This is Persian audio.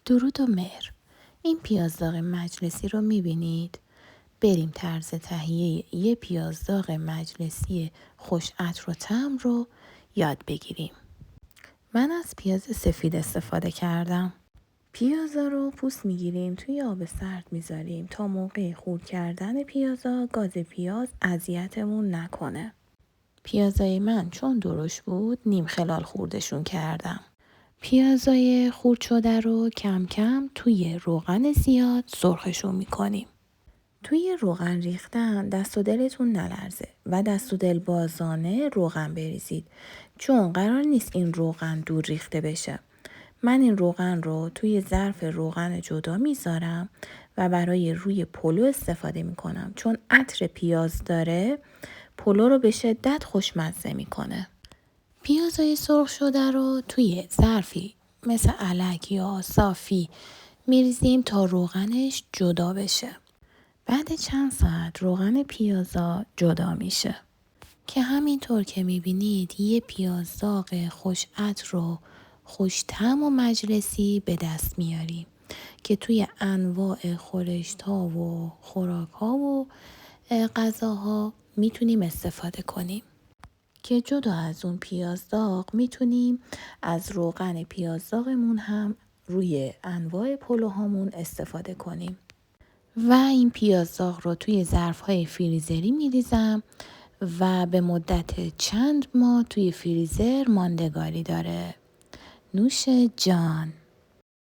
درود و مهر. این پیازداغ مجلسی رو میبینید؟ بریم طرز تهیه یه پیازداغ مجلسی خوش عطر و طعم رو یاد بگیریم. من از پیاز سفید استفاده کردم. پیازا رو پوست میگیریم، توی آب سرد میذاریم تا موقع خورد کردن پیازا گاز پیاز اذیتمون نکنه. پیازای من چون درشت بود نیم خلال خوردشون کردم. پیازای خورد شده رو کم کم توی روغن زیاد سرخشون میکنیم. توی روغن ریختن دست و دلتون نلرزه و دست و دل بازانه روغن بریزید، چون قرار نیست این روغن دور ریخته بشه. من این روغن رو توی ظرف روغن جدا میذارم و برای روی پلو استفاده میکنم، چون عطر پیاز داره پلو رو به شدت خوشمزه میکنه. پیازای سرخ شده رو توی ظرفی مثل علک یا صافی میریزیم تا روغنش جدا بشه. بعد چند ساعت روغن پیازا جدا میشه که همینطور که میبینید یه پیازداغ خوش عطر و خوش طعم و مجلسی به دست میاریم که توی انواع خورشت‌ها و خوراک‌ها و غذاها میتونیم استفاده کنیم. که جدا از اون پیازداغ میتونیم از روغن پیازداغمون هم روی انواع پلوهامون استفاده کنیم. و این پیازداغ رو توی ظرف‌های فریزری میریزم و به مدت چند ماه توی فریزر ماندگاری داره. نوش جان.